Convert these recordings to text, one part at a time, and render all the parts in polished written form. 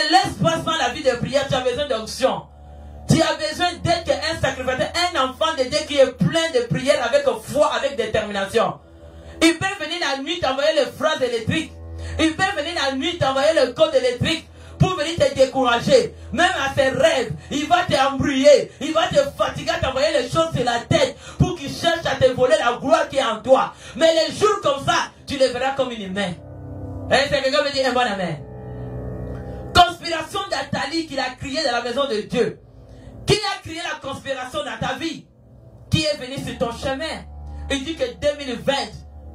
ne laisses pas sans la vie de prière. Tu as besoin d'onction. Tu as besoin d'être un sacrificateur, un enfant de Dieu qui est plein de prières avec foi, avec détermination. Il peut venir la nuit t'envoyer les phrases électriques. Il peut venir la nuit t'envoyer le code électrique pour venir te décourager. Même à tes rêves, il va t'embrouiller. Il va te fatiguer, t'envoyer les choses sur la tête pour qu'il cherche à te voler la gloire qui est en toi. Mais les jours comme ça, tu le verras comme une humain. Et c'est quelqu'un qui me dit un bon amen. Conspiration d'Athalie qu'il a crié dans la maison de Dieu. Qui a créé la conspiration dans ta vie? Qui est venu sur ton chemin? Il dit que 2020,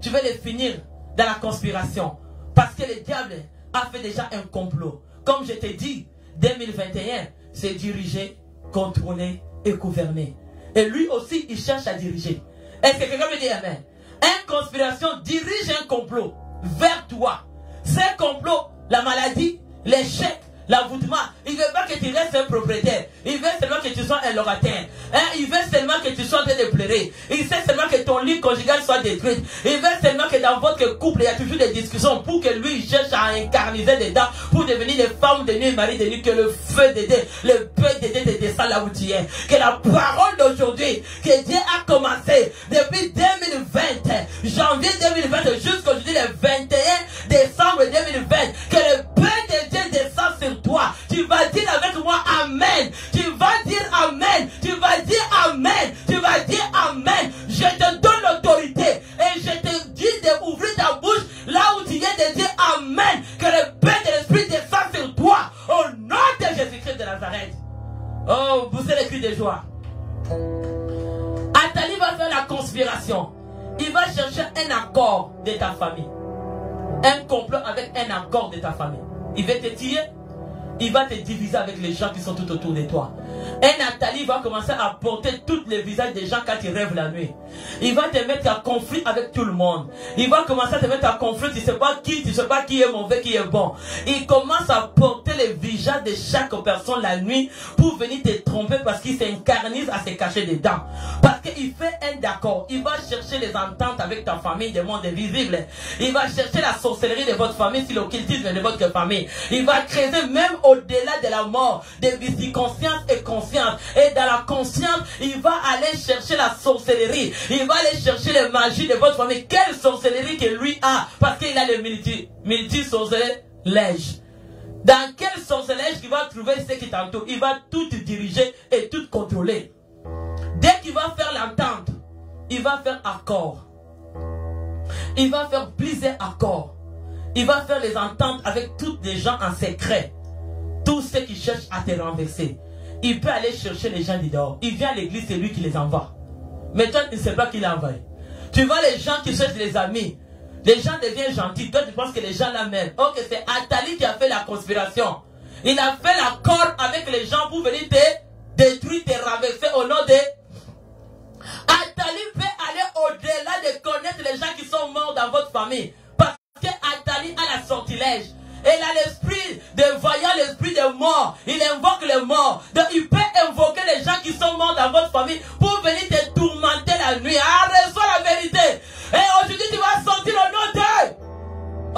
tu vas le finir dans la conspiration. Parce que le diable a fait déjà un complot. Comme je t'ai dit, 2021, c'est diriger, contrôler et gouverner. Et lui aussi, il cherche à diriger. Est-ce que quelqu'un me dit amen? Une conspiration dirige un complot vers toi. Ce complot, la maladie, l'échec, l'envoûtement, il ne veut pas que tu restes un propriétaire. Il veut seulement que tu sois un locataire. Il veut seulement que tu sois en train de pleurer. Il sait seulement que ton lit conjugal soit détruit. Il veut seulement que dans votre couple, il y a toujours des discussions pour que lui il cherche à incarniser dedans pour devenir des femmes de nuit, mari de nuit, que le feu de Dieu, le paix de Dieu te descend là où tu es. Que la parole d'aujourd'hui, que Dieu a commencé depuis 2020, janvier 2020 jusqu'aujourd'hui le 21 décembre 2020, que le paix de Dieu descend sur toi. Tu vas dire avec moi amen. Tu vas dire amen. Tu vas dire amen. Tu vas dire amen. Je te donne l'autorité et je te dis d'ouvrir ta bouche là où tu viens de dire amen. Que le paix de l'esprit descend sur toi au nom de Jésus-Christ de Nazareth. Oh, poussez les cris de joie. Athalie va faire la conspiration. Il va chercher un accord de ta famille. Un complot avec un accord de ta famille. Il va te tuer. Il va te diviser avec les gens qui sont tout autour de toi. Et Nathalie va commencer à porter tous les visages des gens quand ils rêvent la nuit. Il va te mettre en conflit avec tout le monde. Il va commencer à te mettre en conflit. Tu ne sais pas qui, tu ne sais pas qui est mauvais, qui est bon. Il commence à porter les visages de chaque personne la nuit pour venir te tromper parce qu'il s'incarnise à se cacher dedans. Parce qu'il fait un d'accord. Il va chercher les ententes avec ta famille des mondes invisibles. Il va chercher la sorcellerie de votre famille sur l'occultisme de votre famille. Il va creuser même au-delà de la mort, des viconsciences et conscience. Et dans la conscience, il va aller chercher la sorcellerie. Il va aller chercher les magies de votre famille. Quelle sorcellerie que lui a? Parce qu'il a le multi-sorcelège. Dans quel sorcelège il va trouver ce qui t'entoure? Il va tout diriger et tout contrôler. Dès qu'il va faire l'entente, il va faire accord. Il va faire plusieurs accords. Il va faire les ententes avec tous les gens en secret. Tous ceux qui cherchent à te renverser. Il peut aller chercher les gens dehors. Il vient à l'église, c'est lui qui les envoie. Mais toi, tu ne sais pas qui l'a envoyé. Tu vois les gens qui cherchent les amis. Les gens deviennent gentils. Toi, tu penses que les gens l'amènent. Ok, c'est Athalie qui a fait la conspiration. Il a fait l'accord avec les gens pour venir te détruire, te renverser au nom de... Athalie peut aller au-delà de connaître les gens qui sont morts dans votre famille. Parce que Athalie a la sortilège. Elle a l'esprit de voyant, l'esprit de mort. Il invoque les morts. Donc il peut invoquer les gens qui sont morts dans votre famille pour venir te tourmenter la nuit. Ah, reçois la vérité. Et aujourd'hui tu vas sortir au nom de...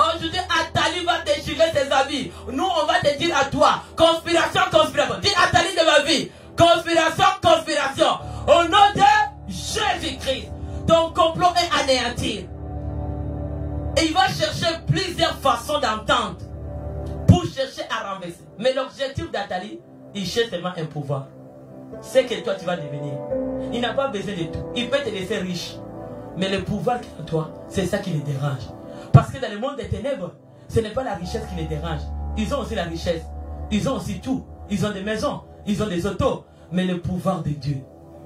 Aujourd'hui Athalie va déchirer ses habits. Nous on va te dire à toi, conspiration, conspiration. Dis Athalie de ma vie, conspiration, conspiration. Au nom de Jésus-Christ. Ton complot est anéanti. Et il va chercher plusieurs façons d'entendre pour chercher à renverser. Mais l'objectif d'Athalie, il cherche seulement un pouvoir. C'est que toi tu vas devenir. Il n'a pas besoin de tout. Il peut te laisser riche. Mais le pouvoir qui est en toi, c'est ça qui les dérange. Parce que dans le monde des ténèbres, ce n'est pas la richesse qui les dérange. Ils ont aussi la richesse. Ils ont aussi tout. Ils ont des maisons. Ils ont des autos. Mais le pouvoir de Dieu,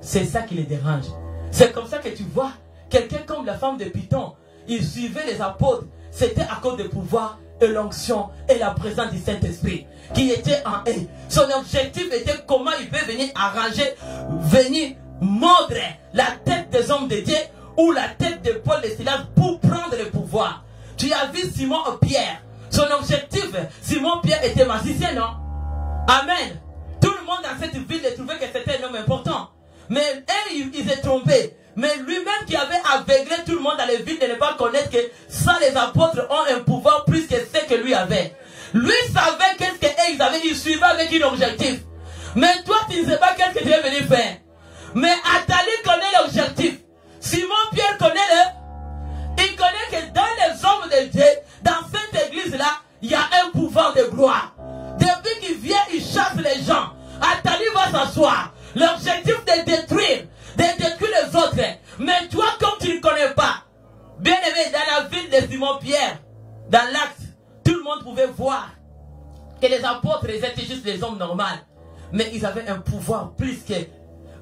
c'est ça qui les dérange. C'est comme ça que tu vois quelqu'un comme la femme de Python. Il suivait les apôtres. C'était à cause du pouvoir et l'onction et la présence du Saint-Esprit qui était en eux. Son objectif était comment il peut venir arranger, venir mordre la tête des hommes de Dieu ou la tête de Paul et Silas pour prendre le pouvoir. Tu as vu Simon Pierre. Son objectif, Simon Pierre était magicien, non? Amen. Tout le monde dans cette ville trouvait que c'était un homme important. Mais eux, ils étaient trompés. Mais lui-même qui avait aveuglé tout le monde dans les villes de ne pas connaître que ça, les apôtres ont un pouvoir plus que ce que lui avait. Lui savait qu'est-ce qu'ils avaient, il suivait avec un objectif. Mais toi, tu ne sais pas qu'est-ce que tu es venu faire. Mais Athalie connaît l'objectif. Simon-Pierre connaît il connaît que dans les hommes de Dieu, dans cette église-là, il y a un pouvoir de gloire. Depuis qu'il vient, il chasse les gens. Athalie va s'asseoir. L'objectif de détruire les autres. Mais toi, comme tu ne connais pas, bien aimé, dans la ville de Simon-Pierre, dans l'acte, tout le monde pouvait voir que les apôtres étaient juste des hommes normaux. Mais ils avaient un pouvoir plus que...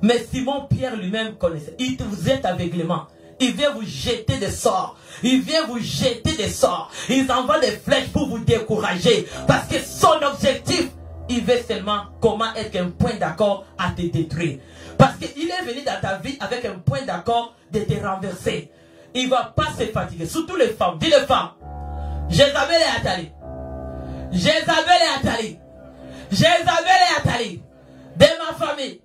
Mais Simon-Pierre lui-même connaissait. Il vous êtes aveuglement. Il vient vous jeter des sorts. Il vient vous jeter des sorts. Il envoie des flèches pour vous décourager. Parce que son objectif, il veut seulement comment être un point d'accord à te détruire. Parce qu'il est venu dans ta vie avec un point d'accord de te renverser. Il ne va pas se fatiguer. Surtout les femmes. Dis les femmes. Jézabel et Athalie. Jézabel et Athalie. Jézabel et Athalie. De ma famille.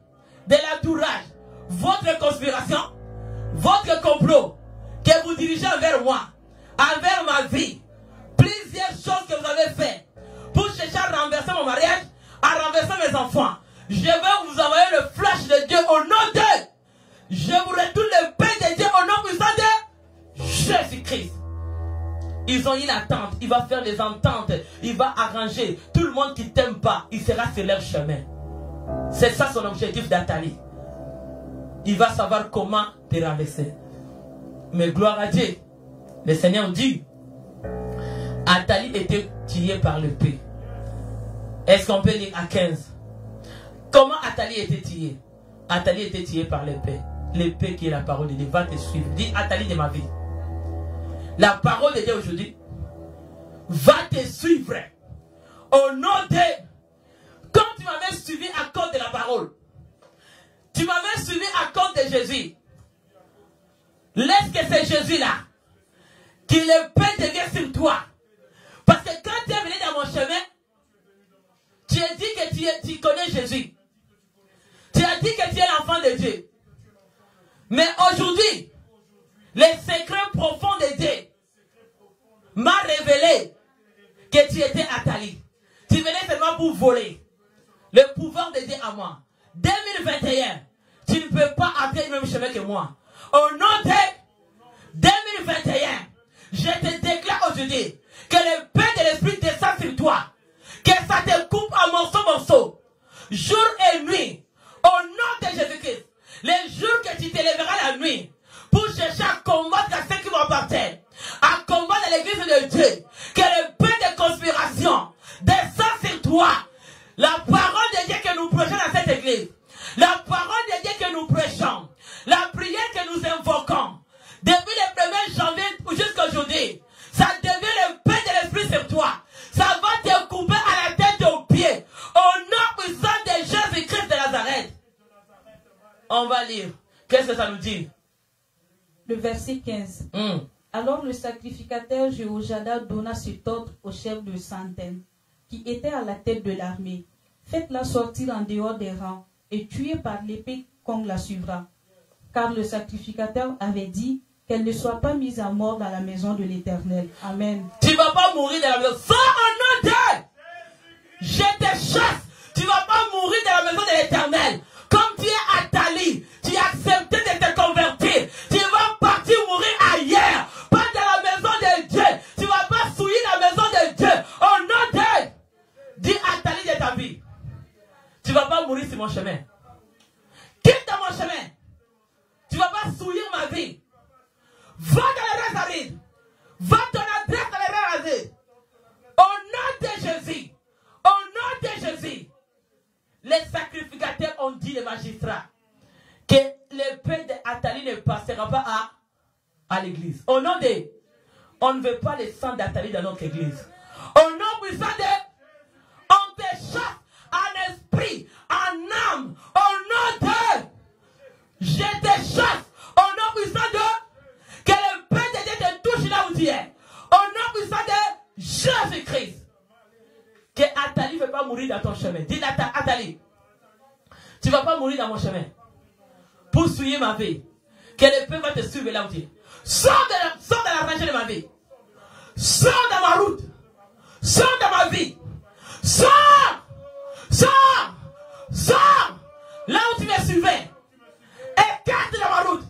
De l'entourage. Votre conspiration. Votre complot. Que vous dirigez envers moi. Envers ma vie. Plusieurs choses que vous avez fait. Pour chercher à renverser mon mariage. À renverser mes enfants. Je vais vous envoyer le flash de Dieu au nom de... Je vous retourne le pain de Dieu au nom puissant de Jésus-Christ. Ils ont une attente. Il va faire des ententes. Il va arranger. Tout le monde qui ne t'aime pas, il sera sur leur chemin. C'est ça son objectif d'Athalie. Il va savoir comment te renverser. Mais gloire à Dieu. Le Seigneur dit, Athalie était tuée par l'épée. Est-ce qu'on peut lire à 15? Comment Athalie était tuée? Athalie était tuée par l'épée. L'épée qui est la parole de Dieu va te suivre. Dis Athalie de ma vie. La parole de Dieu aujourd'hui va te suivre. Au nom de... Quand tu m'avais suivi à cause de la parole, tu m'avais suivi à cause de Jésus. Laisse que c'est Jésus-là qui l'épée devient sur toi. Parce que quand tu es venu dans mon chemin, tu as dit que tu connais Jésus. Tu as dit que tu es l'enfant de Dieu. Mais aujourd'hui, les secrets profonds de Dieu m'a révélé que tu étais Athalie. Tu venais seulement pour voler le pouvoir de Dieu à moi. 2021, tu ne peux pas entrer le même chemin que moi. Au nom de 2021, je te déclare aujourd'hui que le pain de l'esprit descend sur toi. Que ça te coupe en morceaux. Jour et nuit. Au nom de Jésus-Christ. Les jours que tu te lèveras la nuit pour chercher à combattre à ceux qui m'appartiennent, à combattre l'église de Dieu, que le pain de conspiration descend sur toi. La parole de Dieu que nous prêchons dans cette église, la parole de Dieu que nous prêchons, la prière que nous invoquons, depuis le 1er janvier jusqu'à aujourd'hui, ça devient le pain de l'esprit sur toi. Ça va te couper à la tête et aux pieds. Au nom puissant de Jésus-Christ de Nazareth. On va lire. Qu'est-ce que ça nous dit? Le verset 15. Alors le sacrificateur Jéhojada donna cet ordre au chef de centaine, qui était à la tête de l'armée. Faites-la sortir en dehors des rangs, et tuez par l'épée qu'on la suivra. Car le sacrificateur avait dit qu'elle ne soit pas mise à mort dans la maison de l'Éternel. Amen. Tu ne vas pas mourir dans la maison. Sans au nom de... Je te chasse. Tu ne vas pas mourir dans la maison de l'Éternel. Comme tu es Athalie, tu as accepté de te convertir. Tu vas partir mourir ailleurs. Pas dans la maison de Dieu. Tu ne vas pas souiller la maison de Dieu. Au nom de... Dis Athalie de ta vie. Tu ne vas pas mourir sur mon chemin. Quitte dans mon chemin. Tu ne vas pas souiller ma vie. Va dans les rangs arides. Va ton adresse dans les rangs arides. Au nom de Jésus. Au nom de Jésus. Les sacrificateurs ont dit, les magistrats, que l'épée d'Athalie ne passera pas à l'église. Au nom de... On ne veut pas le sang d'Athalie dans notre église. Au nom puissant de... On te chasse en esprit, en âme. Au nom de... Je te chasse. Au nom puissant de... Que le pain de Dieu te touche là où tu es. Au nom puissant de Jésus-Christ. Que Athalie ne veut pas mourir dans ton chemin. Dis Athalie, tu ne vas pas mourir dans mon chemin. Pour souiller ma vie. Que l'épée va te suivre là où tu es. Sors de la rangée de ma vie. Sors dans ma route. Sors dans ma vie. Sors! Sors! Sors! Là où tu me suivais. Écarte de ma route.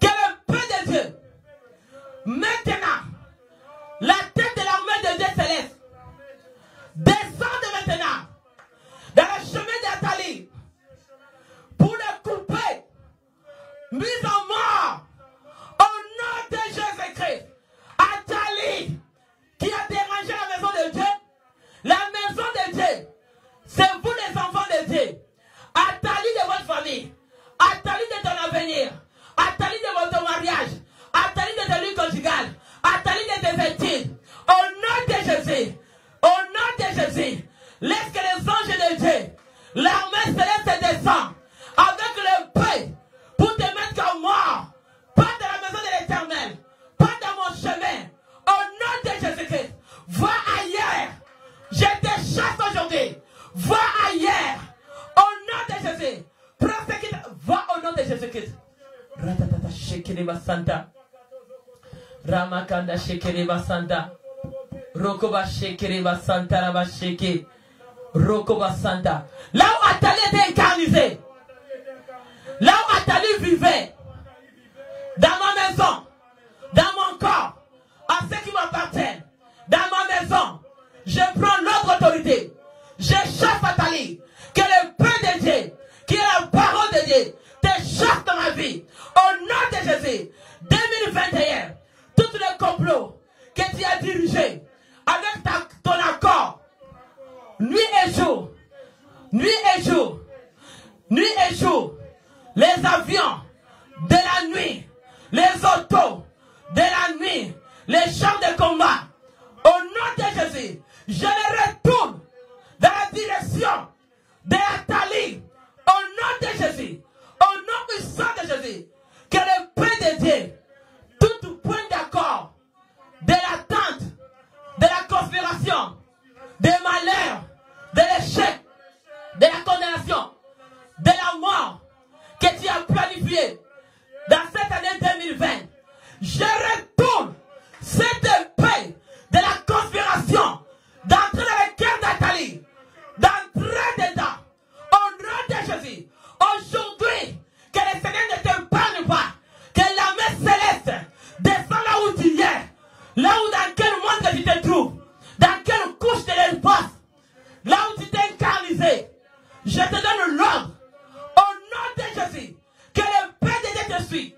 Que le peu de Dieu, maintenant, la tête de l'armée de Dieu céleste, descende maintenant dans le chemin d'Athalie pour le couper, mise en mort, au nom de Jésus-Christ. Athalie, qui a dérangé la maison de Dieu, la maison de Dieu, c'est vous les enfants de Dieu. Athalie de votre famille, Athalie de ton avenir, Athalie de votre mariage, Athalie de ta vie conjugale, Athalie de tes études. Au nom de Jésus, au nom de Jésus, laisse que les anges de Dieu, l'armée céleste descend avec le paix pour te mettre comme mort. Pas dans la maison de l'Éternel, pas dans mon chemin. Au nom de Jésus-Christ, va ailleurs. Je te chasse aujourd'hui. Va ailleurs. Au nom de Jésus. Prends ce qui te... Va au nom de Jésus-Christ. Ratatata shekereba santa. Ramakanda shekereba santa. Rokoba shekereba santa raba sheke. Rokoba santa. Là où Athalie était incarnisée. Là où Athalie vivait. Dans ma maison. Dans mon corps. À ceux qui m'appartiennent. Dans ma maison. Je prends l'autre autorité. Je chasse Athalie. Que le pain de Dieu, qui est la parole de Dieu, te chasse dans ma vie. Au nom de Jésus, 2021, tout le complot que tu as dirigé avec ton accord, nuit et jour, nuit et jour, nuit et jour, les avions de la nuit, les autos de la nuit, les champs de combat, au nom de Jésus, je les retourne dans la direction de Athalie, au nom de Jésus, au nom puissant de Jésus, que le pain de Dieu, tout point d'accord de l'attente, de la conspiration, des malheurs, de l'échec, de la condamnation, de la mort que tu as planifié dans cette année 2020, je retourne cette paix de la conspiration d'entrer dans le cœur d'Athalie, d'entrer dedans, au nom de Jésus. Aujourd'hui, que le Seigneur ne t'épargne pas, que la main céleste descend là où tu es, là où dans quel monde que tu te trouves, dans quelle couche de l'espace, là où tu t'es incarnisé. Je te donne l'ordre, au nom de Jésus, que le paix de Dieu te suit,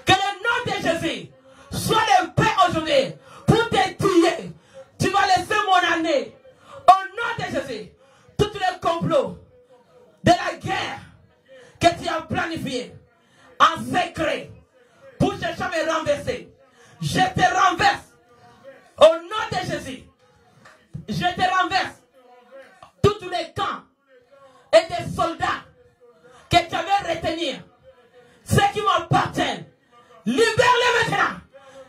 que le nom de Jésus soit le paix aujourd'hui pour te tuer. Tu vas laisser mon année, au nom de Jésus, tous les complots de la guerre que tu as planifié en secret pour chercher à me renverser. Je te renverse au nom de Jésus. Je te renverse tous les camps et des soldats que tu avais retenir, ceux qui m'appartiennent. Libère-les maintenant.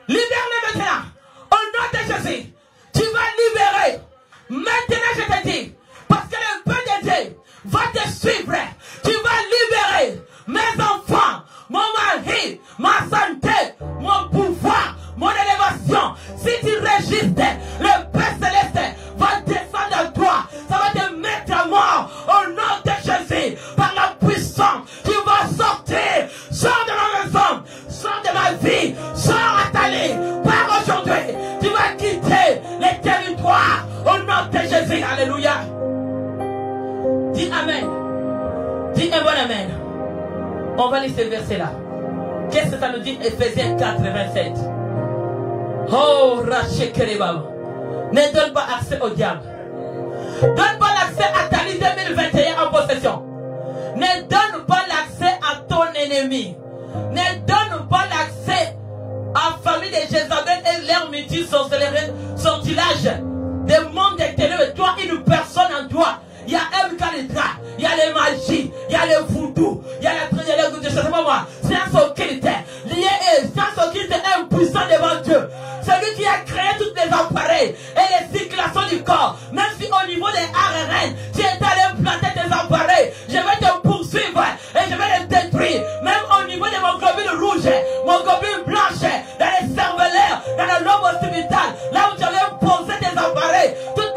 Libère-les maintenant. Au nom de Jésus, tu vas libérer. Maintenant, je te dis, parce que le pain de Dieu va te suivre. Tu vas libérer mes enfants, mon mari, ma santé, mon pouvoir, mon élévation. Si tu résistes, le Père Céleste va descendre à toi. Ça va te mettre à mort au nom de Jésus. Par la puissance, tu vas sortir. Sors de ma maison, sors de ma vie, sors Athalie. Par aujourd'hui, tu vas quitter les territoires au nom de Jésus. Alléluia. Dis Amen. Dis un bon Amen. On va lire ce verset-là. Qu'est-ce que ça nous dit? Ephésiens 4, 27. Oh, Rachekerebam. Ne donne pas accès au diable. Donne pas l'accès à Athalie 2021 en possession. Ne donne pas l'accès à ton ennemi. Ne donne pas l'accès à la famille de Jézabel et leur métier sortilage des mondes des ténèbres. Toi, une personne en toi. Il y a un calitra, il y a les magies, il y a le voodoo, il y a je ne sais pas moi, c'est un occulte. C'est un occulte impuissant devant Dieu. Celui qui a créé toutes les appareils et les circulations du corps. Même si au niveau des ARN, tu es allé planter tes appareils, je vais te poursuivre et je vais les détruire. Même au niveau de mon globule rouge, mon globule blanche, dans les cervelaires, dans le lobe occipital, là où j'avais posé des appareils, tout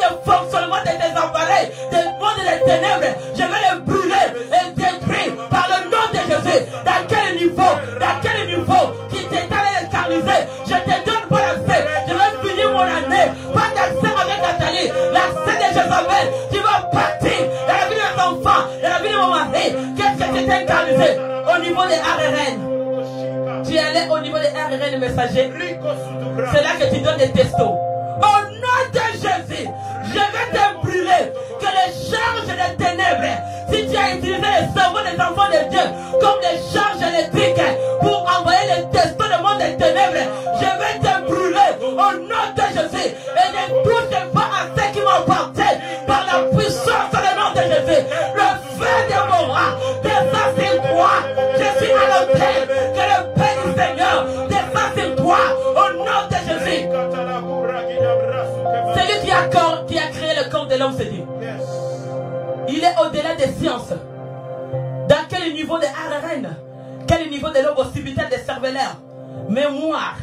des ténèbres, je vais les brûler et détruire par le nom de Jésus. Dans quel niveau qui t'étale et écarnisé, je te donne pas l'accès. Je vais finir mon année. Pas d'accès avec Nathalie. L'accès de Jézabel, tu vas partir dans la vie de mes enfants, dans la vie de mon mari. Qu'est-ce que tu t'es incarnisé au niveau des RRN? Tu es allé au niveau des RRN messagers. C'est là que tu donnes des testos. Au nom de Jésus, je vais te brûler. Que les charges des ténèbres, si tu as utilisé les cerveaux des enfants de Dieu comme des charges électriques pour envoyer les testos du monde des ténèbres, je vais te brûler au nom de Jésus. Et ne touche pas à ce qui m'appartient par la puissance du nom de Jésus. Le feu de mon roi descend sur toi. Je suis à l'autel. Que le paix du Seigneur descend sur toi au nom de Jésus. C'est lui qui a créé le corps de l'homme, c'est Dieu. Il est au-delà des sciences. Dans quel niveau de RRN? Quel niveau de l'homme occipital des cervellaires? Mémoire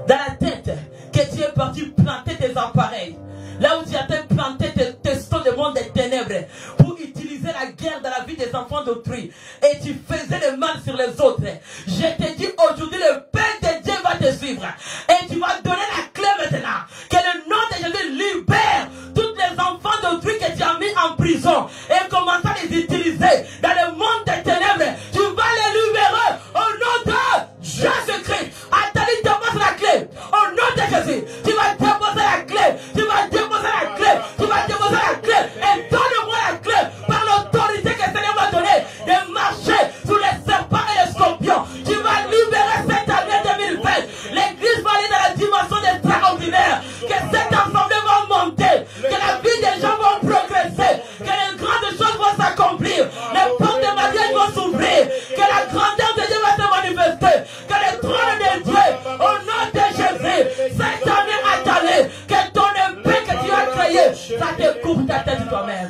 dans la tête que tu es parti planter tes appareils. Là où tu as planté tes testos de monde des ténèbres pour utiliser la guerre dans la vie des enfants d'autrui. Et tu faisais le mal sur les autres. Je te dis aujourd'hui, le Père de Dieu va te suivre. Et tu vas donner la clé maintenant. Que le nom de Jésus libère tous les enfants d'autrui que tu as mis en prison. Et commence à les utiliser dans le monde des ténèbres. Tu vas les libérer au nom de Jésus-Christ. Athalie, dépose la clé. Au nom de Jésus. Tu vas déposer la clé. Tu vas déposer la clé. Tu vas déposer la clé. Et donne-moi la clé par l'autorité que le Seigneur m'a donnée de marcher sous les serpents et les scorpions. Tu vas libérer cette année 2020. L'église va aller dans la dimension extraordinaire. Que cette assemblée va monter. Que la vie des gens va progresser. Que les grandes choses vont s'accomplir. Les portes de mariage vont s'ouvrir. Que la grandeur de Dieu va se manifester. Que le trône de Dieu, au nom de Jésus, cette année Athalie, que ton épée que tu as créée, ça te coupe ta tête toi-même.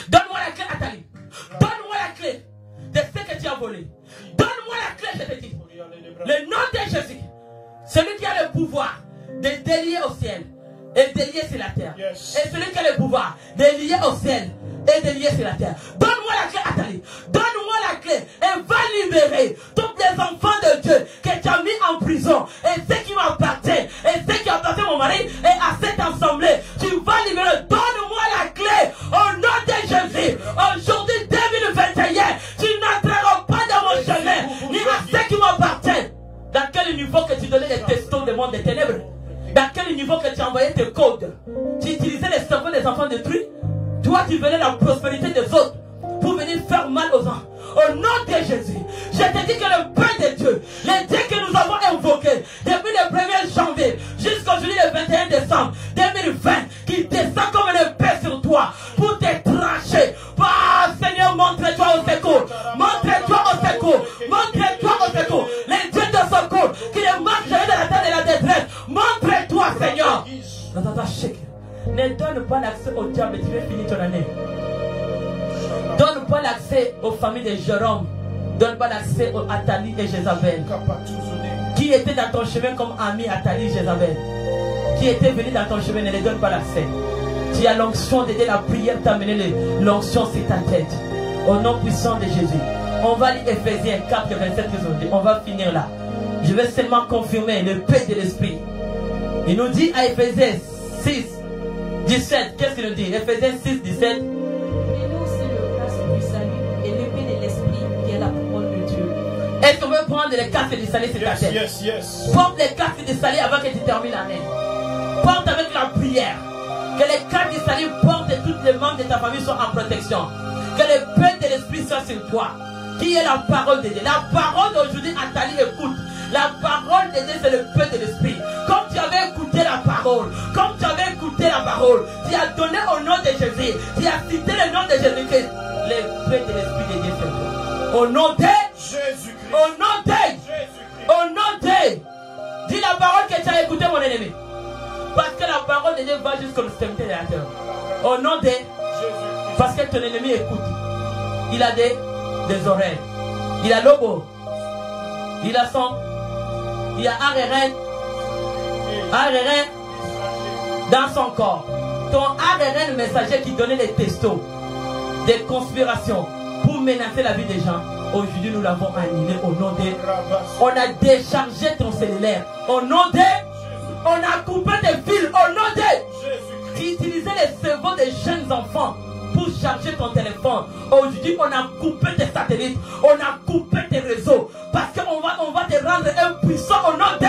Donne-moi la clé, Athalie. Donne-moi la clé de ce que tu as volé. Donne-moi la clé, je te dis. Le nom de Jésus, celui qui a le pouvoir de délier au ciel et délier sur la terre. Et celui qui a le pouvoir de lier au ciel et de lier sur la terre. Donne-moi la clé, Athalie. Donne-moi la clé et va libérer tous les enfants de Dieu que tu as mis en prison. Et ce qui m'appartient, et ce qui appartient à mon mari, et à cette assemblée. Tu vas libérer. Donne-moi la clé au nom de Jésus. Aujourd'hui, 2021, tu n'entreras pas dans mon chemin, ni à ce qui m'appartient. Dans quel niveau que tu donnais les testos du monde des ténèbres? Dans quel niveau que tu envoyais tes codes? Tu utilisais les cerveaux des enfants détruits? Toi, tu venais la prospérité des autres pour venir faire mal aux gens. Au nom de Jésus, je te dis que le Père de Dieu, le Dieu que nous avons invoqué depuis le 1er janvier jusqu'aujourd'hui le 21 décembre 2020, qui descend comme une épée sur toi pour te trancher. Ah, Seigneur, montre-toi au secours. Montre-toi au secours. Montre-toi au secours. Les dieux de secours qui ne marchent jamais dans la terre de la détresse. Montre-toi, Seigneur. Ne donne pas l'accès au diable, tu vas finir ton année. Donne pas l'accès aux familles de Jérôme. Donne pas l'accès aux Athalie et Jézabel. Qui était dans ton chemin comme ami Athalie et Jézabel. Qui était venu dans ton chemin, ne les donne pas l'accès. Tu as l'onction d'aider la prière, t'amener l'onction sur ta tête. Au nom puissant de Jésus. On va lire Ephésiens 4, 27 aujourd'hui. On va finir là. Je vais seulement confirmer le paix de l'esprit. Il nous dit à Ephésiens 6, 17. Qu'est-ce qu'il nous dit? Ephésiens 6, 17. Est-ce qu'on veut prendre les casques du salut sur ta tête? Porte les casques du salut avant que tu termines l'année. Porte avec la prière. Que les casques du salut portent et tous les membres de ta famille soient en protection. Que le paix de l'esprit soit sur toi. Qui est la parole de Dieu? La parole d'aujourd'hui, Athalie, écoute. La parole de Dieu, c'est le paix de l'esprit. Comme tu avais écouté la parole, comme tu avais écouté la parole, tu as donné au nom de Jésus, tu as cité le nom de Jésus-Christ. Le paix de l'esprit de Dieu, c'est toi. Au nom de Jésus-Christ. Au nom de Jésus-Christ. Au nom de. Dis la parole que tu as écoutée, mon ennemi. Parce que la parole de Dieu va jusqu'au extrémité de la terre. Au nom de Jésus-Christ. Parce que ton ennemi écoute. Il a des oreilles. Il a lobo. Il a son. Il a RRN dans son corps. Ton RRN messager qui donnait les testos. des conspirations pour menacer la vie des gens, aujourd'hui nous l'avons annulé au nom de... On a déchargé ton cellulaire au nom de... On a coupé tes fils au nom de... Qui utilisait les cerveaux des jeunes enfants pour charger ton téléphone. Aujourd'hui, on a coupé tes satellites, on a coupé tes réseaux, parce qu'on va te rendre impuissant au nom de...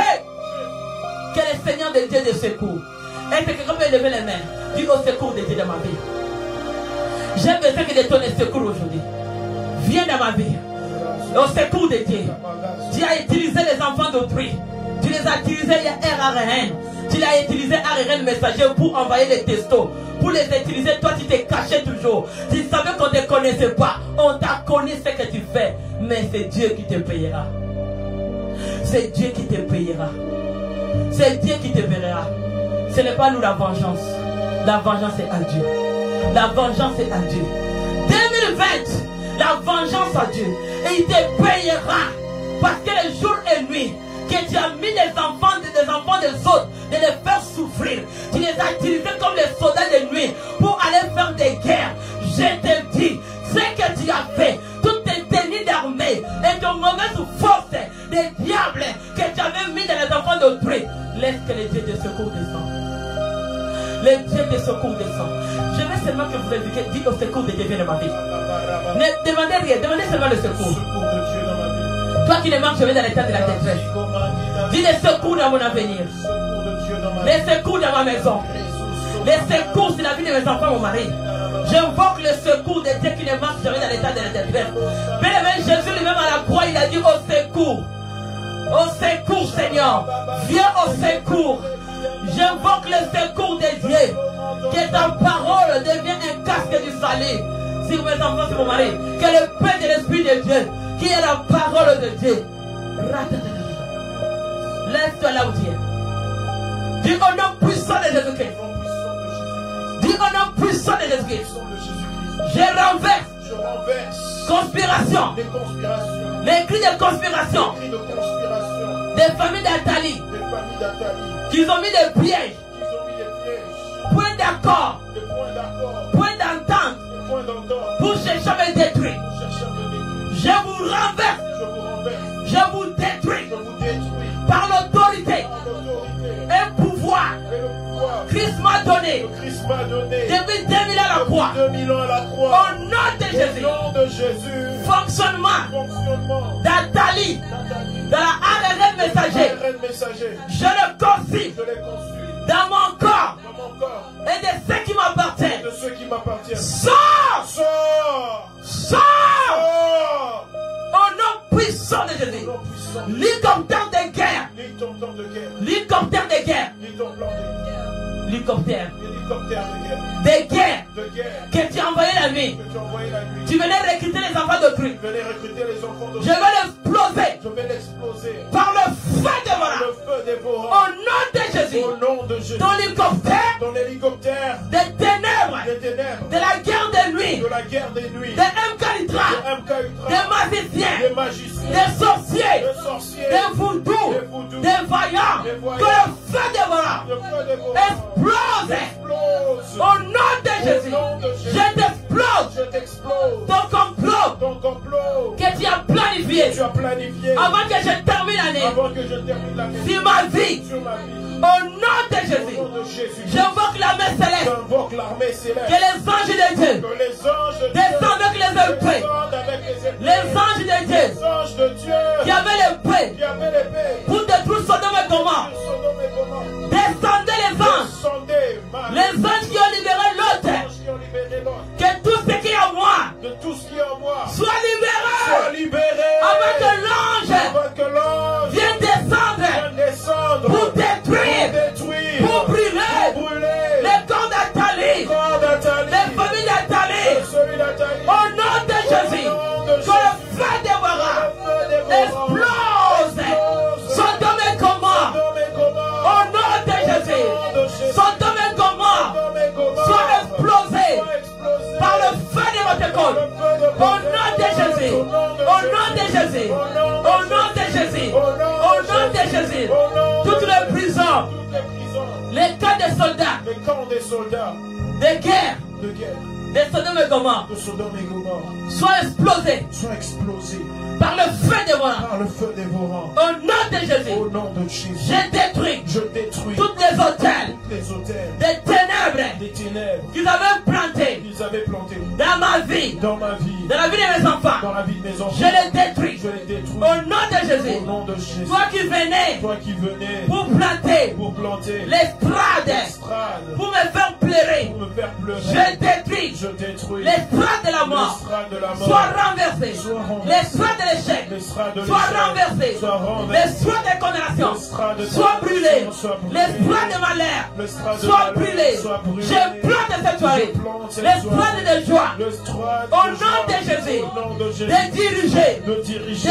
Que le Seigneur de Dieu de secours. Est-ce que quelqu'un peut lever les mains? Dis au secours de Dieu dans ma vie. J'ai besoin que de ton secours aujourd'hui. Viens dans ma vie. Au secours de Dieu. Tu as utilisé les enfants d'autrui. Tu les as utilisés RRN. Tu l'as utilisé RRN messager pour envoyer les textos. Pour les utiliser, toi tu t'es caché toujours. Tu savais qu'on ne te connaissait pas. On t'a connu ce que tu fais. Mais c'est Dieu qui te payera. C'est Dieu qui te payera. C'est Dieu qui te verra. Ce n'est pas nous la vengeance. La vengeance est à Dieu. La vengeance est à Dieu. 2020, la vengeance à Dieu. Et il te payera. Parce que les jours et nuits que tu as mis les enfants des autres, de les faire souffrir. Tu les as utilisés comme les soldats de nuit pour aller faire des guerres. Je te dis, ce que tu as fait, toutes tes tenues d'armée et ton mauvaise force des diables que tu avais mis dans les enfants d'autrui, laisse que les dieux de secours descendent. Les dieux de secours descendent. Je veux seulement que vous éduquiez, dites au secours de Dieu viens dans ma vie. Ne demandez rien, demandez seulement le secours. Toi qui ne marches jamais dans l'état de la détresse, dis les secours dans mon avenir, les secours dans ma maison, les secours sur la vie de mes enfants, mon mari. J'invoque le secours de Dieu qui ne marche jamais dans l'état de la détresse. Mais même Jésus lui-même à la croix, il a dit au secours. Au secours, Seigneur. Viens au secours. J'invoque le secours de Dieu. Que ta parole devienne un casque du salut sur mes enfants, sur mon mari. Que le paix de l'Esprit de Dieu, qui est la parole de Dieu, laisse-toi là où tu es. Dis au nom puissant de Jésus-Christ. Dis au nom puissant de Jésus-Christ. Je renverse conspiration. Les cris de conspiration des familles d'Athalie qui ont mis des pièges. Point d'accord. Point d'entente pour chercher à me détruire. Je vous renverse. Je vous détruis par l'autorité et pouvoir. Christ m'a donné depuis 2000 ans à la croix. Au nom de Jésus. Fonctionnement d'Athalie dans la ARN messager. Je le conçus dans mon corps et de ceux qui m'appartiennent. Sors! Au nom puissant de Jésus. L'hélicoptère de guerre. L'hélicoptère de guerre. L'hélicoptère de guerre que tu as envoyé la nuit. Tu venais recruter les enfants d'autrui. Je vais l'exploser par le feu dévorant. Au nom de Jésus. Ton hélicoptère des ténèbres, de la guerre des nuits, des MK-Ultra, des magiciens, des sorciers, des voodoo, des vaillants, que le feu dévorant explose. Au nom de Jésus, je t'explose ton complot que tu as planifié avant que je termine l'année sur ma vie. Au nom de Jésus, j'invoque l'armée céleste, que les anges de Dieu descendent avec les épées. Les anges de Dieu qui avaient l'épée pour détruire Sodome et Gomorrhe. Descendez les anges. Les anges qui ont libéré l'autre. Que tout ce qui est en moi soit libéré. Avant que l'ange vienne descendre pour détruire, pour brûler les corps d'Athalie, les familles d'Athalie. Au nom de Jésus, que le feu dévorant explose Sodome et Gomorrhe. Au nom de Jésus, Sodome et Gomorrhe soit explosé par le feu de votre côte. Au nom de Jésus, au nom de Jésus, au nom de Jésus, au nom de Jésus, toutes les prisons, les camps des soldats, de guerre, de Sodome et Gomorrhe de Sodome et Gomorrhe soient explosés soient explosés par le feu dévorant. par le feu dévorant. Au nom de Jésus, Au nom de Jésus, je détruis je détruis toutes les hôtels les hôtels des ténèbres des ténèbres qu'ils avaient plantés qu'ils avaient plantés dans ma vie, dans ma vie, dans la vie de mes enfants. dans la vie de mes enfants. Je les détruis. Je les détruis. Au nom de Jésus, Au nom de Jésus. toi qui venais Toi qui venais pour planter pour planter l'estrade, l'estrade, pour me faire pleurer, pour me faire pleurer, je détruis je détruis l'estrade de la mort. l'estrade de la mort, Soit renversé. Soit renversé. L'estrade de l'échec. l'estrade de Soit l'échec, renversé. soit renversé, L'estrade de condamnation. l'estrade de Soit brûlé. soit brûlé, L'estrade de malheur. l'estrade de Soit malheur, brûlé. soit brûlé. Je plante cette soirée. Je plante cette L'estrade soirée. de joie. L'estrade Au de nom joie. de Jésus. Au nom de Jésus. De diriger. De diriger